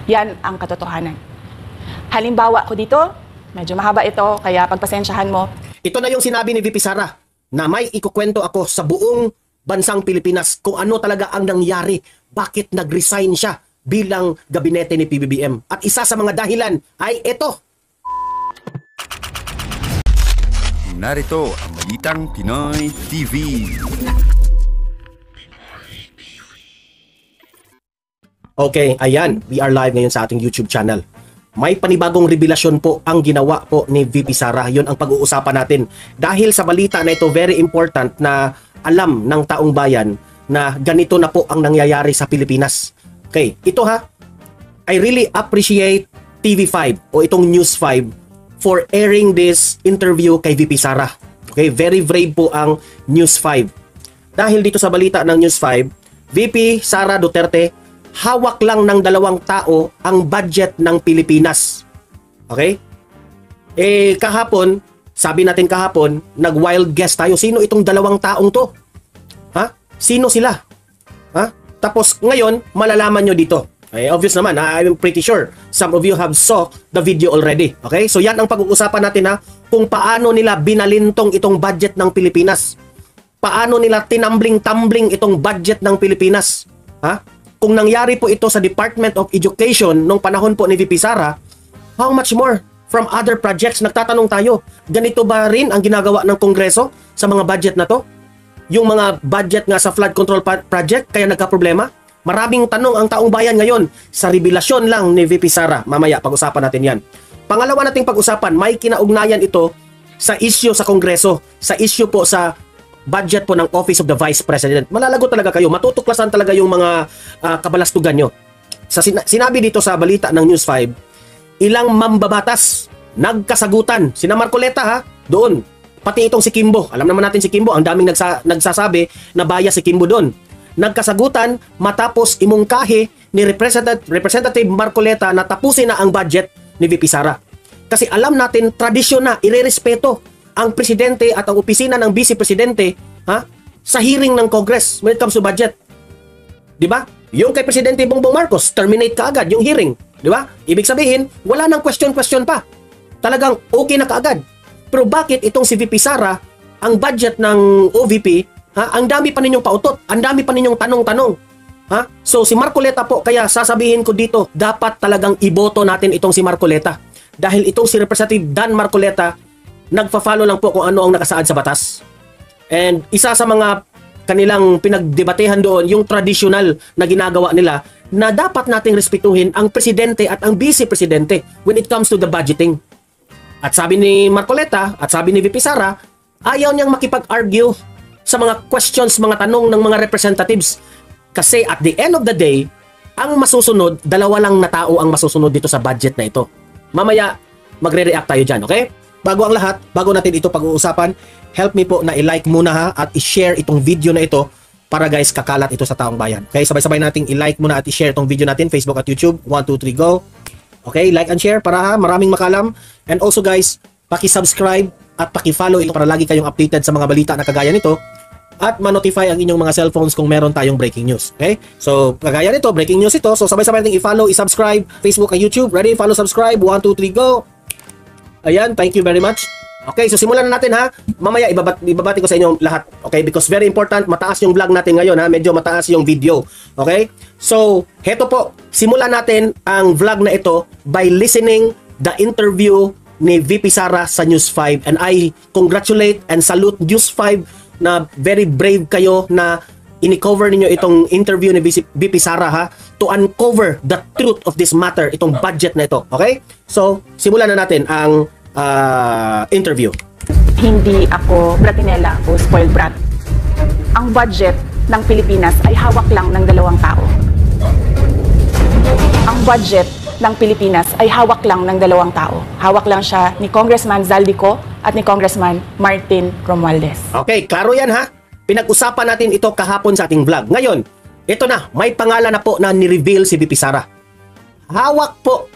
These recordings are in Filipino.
Yan ang katotohanan. Halimbawa ko dito, medyo mahaba ito, kaya pagpasensyahan mo. Ito na yung sinabi ni VP Sara na may ikukwento ako sa buong bansang Pilipinas kung ano talaga ang nangyari, bakit nag-resign siya bilang gabinete ni PBBM. At isa sa mga dahilan ay ito. Narito ang Balitang Pinoy TV. Okay, ayan, we are live ngayon sa ating YouTube channel. May panibagong revelasyon po ang ginawa po ni VP Sara. Yun ang pag-uusapan natin. Dahil sa balita na ito, very important na alam ng taong bayan na ganito na po ang nangyayari sa Pilipinas. Okay, ito ha, I really appreciate TV5 o itong News 5 for airing this interview kay VP Sara. Okay, very brave po ang News 5. Dahil dito sa balita ng News 5, VP Sara Duterte, hawak lang ng 2 tao ang budget ng Pilipinas. Okay? Kahapon, sabi natin kahapon, nag-wild guess tayo. Sino itong 2 taong to? Ha? Sino sila? Ha? Tapos ngayon, malalaman nyo dito. Obvious naman, I'm pretty sure some of you have saw the video already. Okay? So yan ang pag-uusapan natin ha, kung paano nila binalintong itong budget ng Pilipinas. Paano nila tinambling-tumbling itong budget ng Pilipinas. Ha? Kung nangyari po ito sa Department of Education nung panahon po ni VP Sara, how much more from other projects? Nagtatanong tayo, ganito ba rin ang ginagawa ng Kongreso sa mga budget na to? Yung mga budget nga sa flood control project, kaya nagka-problema? Maraming tanong ang taong bayan ngayon sa revelasyon lang ni VP Sara. Mamaya, pag-usapan natin yan. Pangalawa nating pag-usapan, may kinaugnayan ito sa issue sa Kongreso, sa issue po sa budget po ng Office of the Vice President. Malalago talaga kayo, matutuklasan talaga yung mga kabalastugan nyo. Sinabi dito sa balita ng News 5, ilang mambabatas nagkasagutan. Sina Marcoleta ha, doon. Pati itong si Kimbo. Alam naman natin si Kimbo, ang daming nagsasabi na bias si Kimbo doon. Nagkasagutan matapos imungkahi ni Representative Marcoleta na tapusin na ang budget ni VP Sara. Kasi alam natin, tradisyon na, irerespeto ang presidente at ang opisina ng vice presidente ha, sa hearing ng Congress when it comes to budget. Di ba? Yung kay Presidente Bongbong Marcos, terminate kaagad yung hearing. Di ba? Ibig sabihin, wala nang question pa. Talagang okay na kaagad. Pero bakit itong si VP Sara, ang budget ng OVP, ha, ang dami pa ninyong pautot, ang dami pa ninyong tanong-tanong. Ha? So si Marcoleta po, kaya sasabihin ko dito, dapat talagang iboto natin itong si Marcoleta. Dahil itong si Representative Dan Marcoleta, nagfa-follow lang po kung ano ang nakasaad sa batas. And isa sa mga kanilang pinagdebatehan doon, yung traditional na ginagawa nila, na dapat nating respetuhin ang presidente at ang vice presidente when it comes to the budgeting. At sabi ni Marcoleta, at sabi ni VP Sara, ayaw niyang makipag-argue sa mga questions, mga tanong ng mga representatives. Kasi at the end of the day, ang masusunod, 2 lang na tao ang masusunod dito sa budget na ito. Mamaya, magre-react tayo dyan, okay? Bago ang lahat, bago natin ito pag-uusapan, help me po na i-like muna ha, at i-share itong video na ito para guys, kakalat ito sa taong bayan. Okay, sabay-sabay nating i-like muna at i-share itong video natin, Facebook at YouTube. 1, 2, 3, go! Okay, like and share para ha, maraming makalam. And also guys, paki-subscribe at paki-follow ito para lagi kayong updated sa mga balita na kagaya nito at ma-notify ang inyong mga cellphones kung meron tayong breaking news. Okay? So, kagaya nito, breaking news ito. So, sabay-sabay natin i-follow, i-subscribe, Facebook at YouTube. Ready? Follow, subscribe. 1, 2, 3, go! Ayan, thank you very much. Okay, so simulan na natin ha. Mamaya ibabati ko sa inyo lahat. Okay, because very important, mataas yung vlog natin ngayon ha. Medyo mataas yung video. Okay? So, heto po. Simulan natin ang vlog na ito by listening the interview ni VP Sara sa News 5. And I congratulate and salute News 5 na very brave kayo na ini-cover ninyo itong interview ni VP Sara ha, to uncover the truth of this matter, itong budget na ito. Okay? So, simulan na natin ang interview. Hindi ako bratinela o spoiled brat. Ang budget ng Pilipinas ay hawak lang ng 2 tao. Ang budget ng Pilipinas ay hawak lang ng 2 tao. Hawak lang siya ni Congressman Zaldico at ni Congressman Martin Romualdez. Okay, klaro yan ha. Pinag-usapan natin ito kahapon sa ating vlog. Ngayon, ito na, may pangalan na po na ni-reveal si VP Sara. Hawak po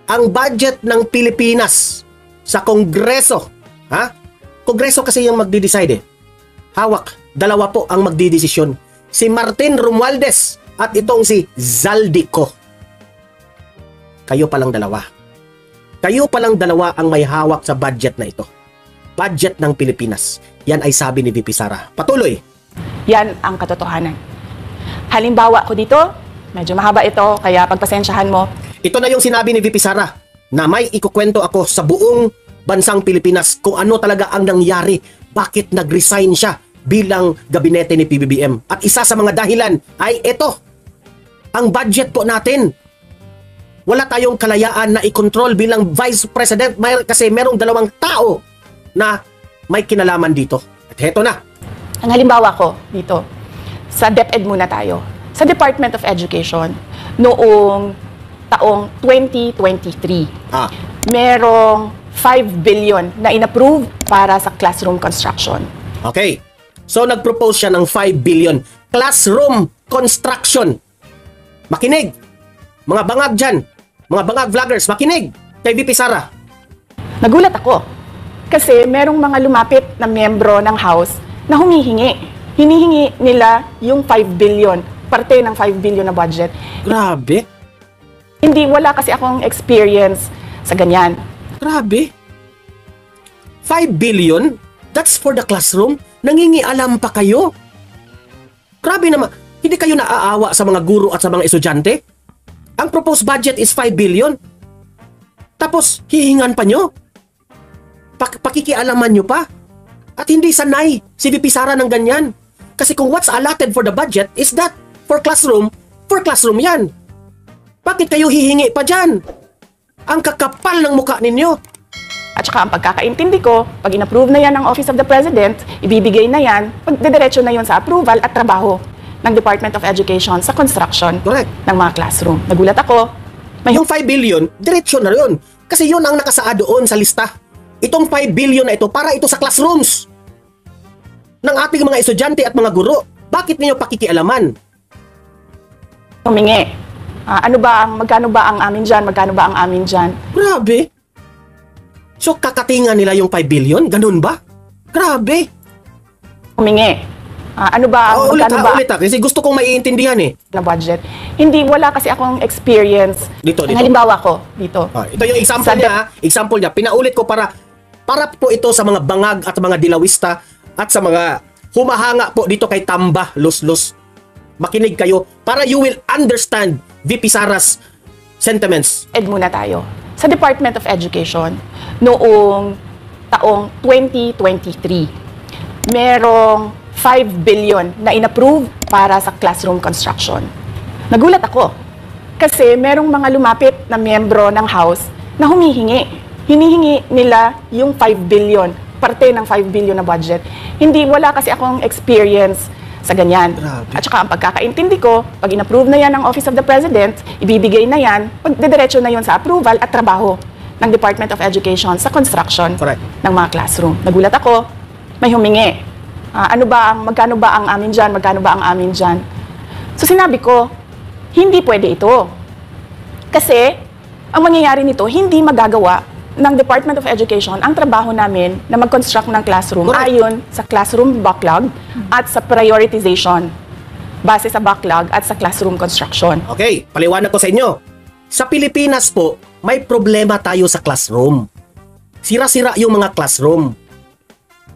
ang budget ng Pilipinas sa Kongreso. Ha? Kongreso kasi yung magdi-decide eh. Hawak, 2 po ang magdidesisyon. Si Martin Romualdez at itong si Zaldico. kayo palang dalawa. Kayo palang dalawa ang may hawak sa budget na ito. Budget ng Pilipinas. Yan ay sabi ni VP Sara. Patuloy. Yan ang katotohanan. Halimbawa ko dito, medyo mahaba ito, kaya pagpasensyahan mo. Ito na yung sinabi ni VP Sara na may ikukwento ako sa buong bansang Pilipinas kung ano talaga ang nangyari. Bakit nag-resign siya bilang gabinete ni PBBM. At isa sa mga dahilan ay ito. Ang budget po natin. Wala tayong kalayaan na i-control bilang Vice President kasi merong dalawang tao na may kinalaman dito. At heto na. Ang halimbawa ko dito, sa DepEd muna tayo. Sa Department of Education, noong taong 2023, merong 5 billion na inapprove para sa classroom construction. Okay. So nag-propose siya ng 5 billion. Classroom construction. Makinig. Mga bangag dyan. Mga bangag vloggers, makinig kay VP Sara. Nagulat ako kasi merong mga lumapit na miyembro ng House na humihingi. Hinihingi nila yung 5 billion, parte ng 5 billion na budget. Grabe. Hindi, wala kasi akong experience sa ganyan. Grabe. 5 billion? That's for the classroom? Nangingialam pa kayo? Grabe naman. Hindi kayo naaawa sa mga guro at sa mga estudyante? Ang proposed budget is 5 billion. Tapos, hihingan pa nyo? Pakikialaman nyo pa? At hindi sanay si VP Sara ng ganyan. Kasi kung what's allotted for the budget is that for classroom yan. Bakit kayo hihingi pa dyan? Ang kakapal ng mukha ninyo. At saka ang pagkakaintindi ko, pag in-approve na yan ng Office of the President, ibibigay na yan, pagdediretso na yun sa approval at trabaho ng Department of Education sa construction Correct. ng mga classroom. Nagulat ako. Yung 5 billion, diretsyo na yun. Kasi yun ang nakasaad doon sa lista. Itong 5 billion na ito, para ito sa classrooms ng ating mga estudyante at mga guro. Bakit niyo pakikialaman? Humingi. Magkano ba ang amin dyan? Magkano ba ang amin dyan? Grabe. So, kakatingan nila yung 5 billion? Ganun ba? Grabe. Humingi. Ulit ha. Kasi gusto kong maiintindihan eh. Na budget. Hindi, wala kasi akong experience. Dito. Ang halimbawa ko, dito. Ito yung example niya. Example niya. Pinaulit ko para po ito sa mga bangag at mga dilawista at sa mga humahanga po dito kay Tamba, Los. Makinig kayo para you will understand VP Sara's sentiments. Muna tayo. Sa Department of Education, noong taong 2023, merong 5 billion na inapprove para sa classroom construction. Nagulat ako kasi merong mga lumapit na miyembro ng House na humihingi. Hinihingi nila yung 5 billion, parte ng 5 billion na budget. Hindi, wala kasi akong experience sa ganyan. Grabe. At saka ang pagkakaintindi ko, pag in-approve na yan ng Office of the President, ibibigay na yan, pagdediretso na yun sa approval at trabaho ng Department of Education sa construction Correct. ng mga classroom. Nagulat ako, may humingi. Magkano ba ang amin dyan? Magkano ba ang amin dyan? So sinabi ko, hindi pwede ito. Kasi, ang mangyayari nito, hindi magagawa ng Department of Education ang trabaho namin na mag-construct ng classroom Correct. ayon sa classroom backlog at sa prioritization base sa backlog at sa classroom construction. Okay, paliwanag ko sa inyo. Sa Pilipinas po, may problema tayo sa classroom. Sira-sira yung mga classroom.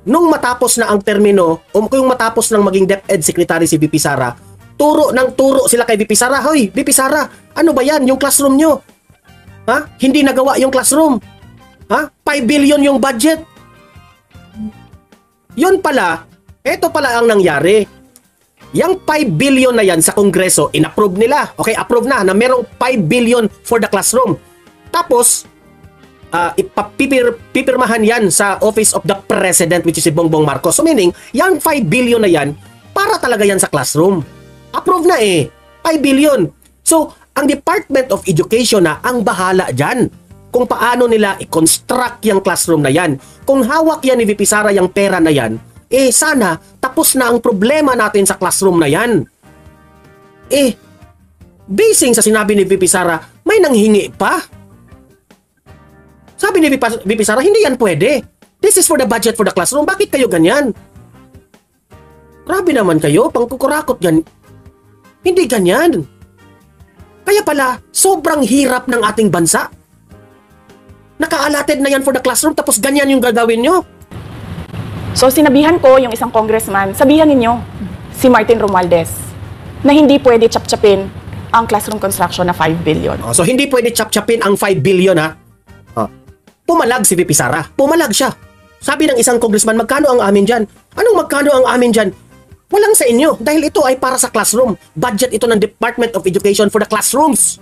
Nung matapos na ang termino, kung matapos ng maging DepEd Secretary si VP Sara, turo sila kay VP Sara. Hoy, VP Sara, ano ba yan? Yung classroom nyo? Ha? Hindi nagawa yung classroom. Ha? 5 billion yung budget. Yun pala, eto pala ang nangyari. Yang 5 billion na yan sa Kongreso, inapprove nila. Okay, approve na merong 5 billion for the classroom. Tapos, pipirmahan yan sa Office of the President, which is si Bongbong Marcos. So meaning, yung 5 billion na yan, para talaga yan sa classroom. Approve na 5 billion. So, ang Department of Education na ang bahala dyan kung paano nila i-construct yung classroom na yan. Kung hawak yan ni VP Sara yung pera na yan, sana tapos na ang problema natin sa classroom na yan. Basing sa sinabi ni VP Sara, may nanghingi pa. Sabi ni VP Sara, hindi yan pwede. This is for the budget for the classroom. Bakit kayo ganyan? Grabe naman kayo, pangkukurakot yan. Hindi ganyan. Kaya pala, sobrang hirap ng ating bansa. Naka-allotted na yan for the classroom, tapos ganyan yung gagawin nyo. So sinabihan ko yung isang congressman, sabihan ninyo si Martin Romualdez na hindi pwede chap-chapin ang classroom construction na 5 billion. So hindi pwede chap-chapin ang 5 billion ha. Pumalag si VP Sara. Pumalag siya. Sabi ng isang congressman, magkano ang amin dyan? Anong magkano ang amin dyan? Walang sa inyo dahil ito ay para sa classroom. Budget ito ng Department of Education for the classrooms.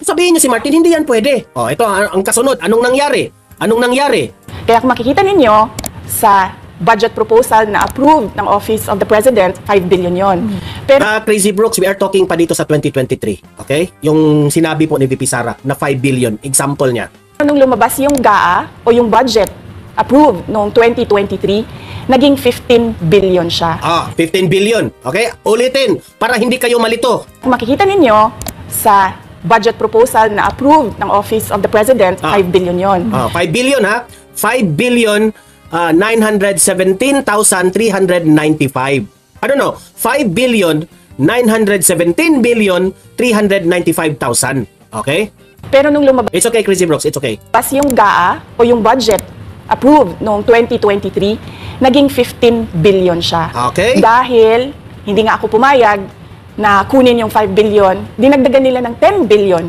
Sabihin niyo si Martin, hindi yan pwede. Ito ang kasunod. Anong nangyari? Anong nangyari? Kaya kung makikita ninyo sa budget proposal na approved ng Office of the President, 5 billion yon. Pero Crazy Brooks, we are talking pa dito sa 2023. Okay? Yung sinabi po ni VP Sara na 5 billion. Example niya. nung lumabas yung GAA o yung budget approved noong 2023, naging 15 billion siya. 15 billion. Okay? Ulitin para hindi kayo malito. Kung makikita ninyo sa budget proposal na approved ng Office of the President, 5 billion yon. 5 billion ha? 5 billion 917,395. Ano no? 5 billion 917 billion 395,000. Okay? Pero nung lumabas It's okay, Crazy Brooks. It's okay. yung GAA o yung budget approved noong 2023, naging 15 billion siya. Okay. Dahil hindi nga ako pumayag na kunin yung 5 billion, dinagdagan nila ng 10 billion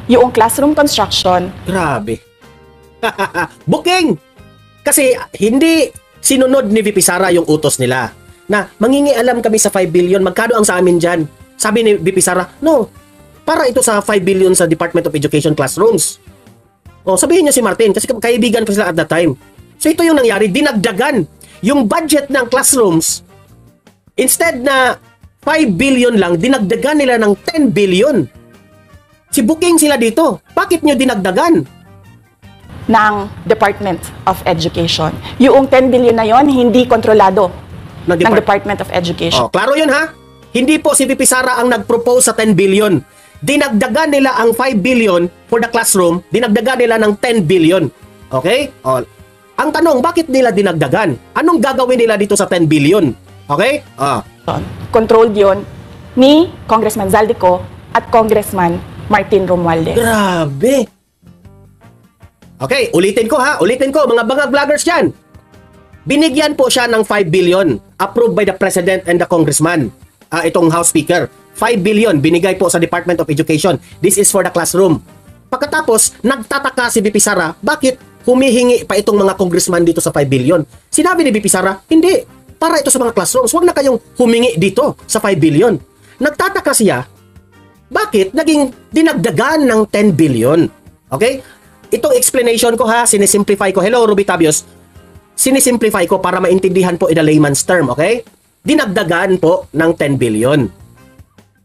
yung classroom construction. Grabe. Booking! Kasi hindi sinunod ni VP Sara yung utos nila na mangingialam kami sa 5 billion, magkano ang sa amin dyan? Sabi ni VP Sara, no, para ito sa 5 billion sa Department of Education classrooms. Sabihin niya si Martin, kasi kaibigan pa sila at that time. So ito yung nangyari, dinagdagan yung budget ng classrooms. Instead na 5 billion lang, dinagdagan nila ng 10 billion. Si Booking sila dito. Bakit nyo dinagdagan? Ng Department of Education. Yung 10 billion na yon hindi kontrolado ng Department of Education. Klaro yun ha? Hindi po si VP Sara ang nag-propose sa 10 billion. Dinagdagan nila ang 5 billion for the classroom, dinagdagan nila ng 10 billion. Okay? Ang tanong, bakit nila dinagdagan? Anong gagawin nila dito sa 10 billion? Okay? Controlled yon ni Congressman Zaldico at Congressman Martin Romualdez. Grabe! Okay, ulitin ko ha. Ulitin ko, mga bangag vloggers dyan. Binigyan po siya ng 5 billion approved by the President and the Congressman. Itong House Speaker. 5 billion binigay po sa Department of Education. This is for the classroom. Pagkatapos, nagtataka si VP Sara, bakit humihingi pa itong mga congressman dito sa 5 billion? Sinabi ni VP Sara, hindi. Para ito sa mga classrooms. Huwag na kayong humingi dito sa 5 billion. Nagtataka siya, bakit naging dinagdagan ng 10 billion? Okay? Itong explanation ko ha, sinisimplify ko. Hello, Ruby Tabios. Sinisimplify ko para maintindihan po in a layman's term, okay? Dinagdagan po ng 10 billion.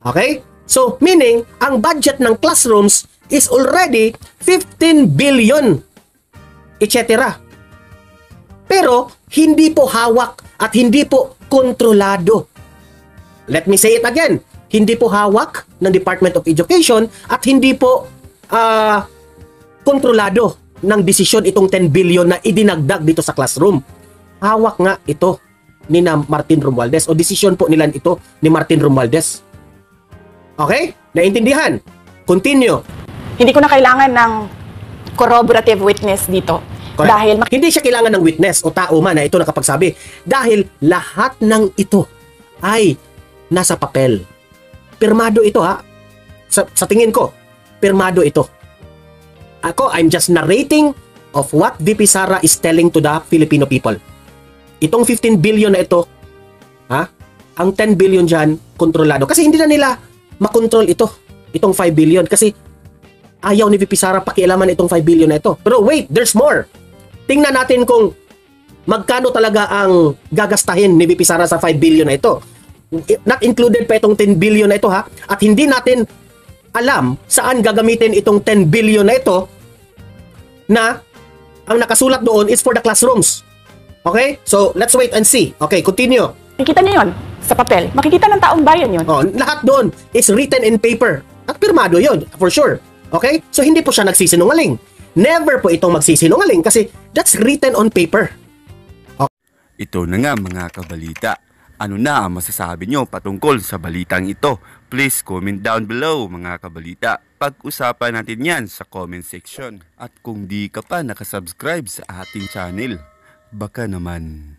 Okay? So, meaning, ang budget ng classrooms is already 15 billion, etc. Pero, hindi po hawak at hindi po kontrolado. Let me say it again. Hindi po hawak ng Department of Education at hindi po kontrolado ng desisyon itong 10 billion na idinagdag dito sa classroom. Hawak nga ito ni Martin Romualdez o desisyon po nila ito ni Martin Romualdez. Okay? Naintindihan? Continue. Hindi ko na kailangan ng corroborative witness dito. Correct. Dahil hindi siya kailangan ng witness o tao man na ito nakapagsabi. Dahil lahat ng ito ay nasa papel. Pirmado ito ha. Sa tingin ko, pirmado ito. Ako, I'm just narrating of what VP Sara is telling to the Filipino people. Itong 15 billion na ito, ang 10 billion dyan, kontrolado. Kasi hindi na nila makontrol itong 5 billion. Kasi ayaw ni VP Sara pakialaman itong 5 billion na ito. Pero wait, there's more. Tingnan natin kung magkano talaga ang gagastahin ni VP Sara sa 5 billion na ito. Not included pa itong 10 billion na ito ha. At hindi natin alam saan gagamitin itong 10 billion na ito na ang nakasulat doon is for the classrooms. Okay? So, let's wait and see. Okay, continue. makikita niyo yon sa papel. Makikita ng taong bayan yon. Lahat doon is written in paper. At pirmado yon, for sure. Okay? So, hindi po siya nagsisinungaling. Never po itong magsisinungaling kasi that's written on paper. Ito na nga mga kabalita, Ano na ang masasabi nyo patungkol sa balitang ito? Please comment down below mga kabalita. Pag-usapan natin yan sa comment section. At kung di ka pa nakasubscribe sa ating channel, baka naman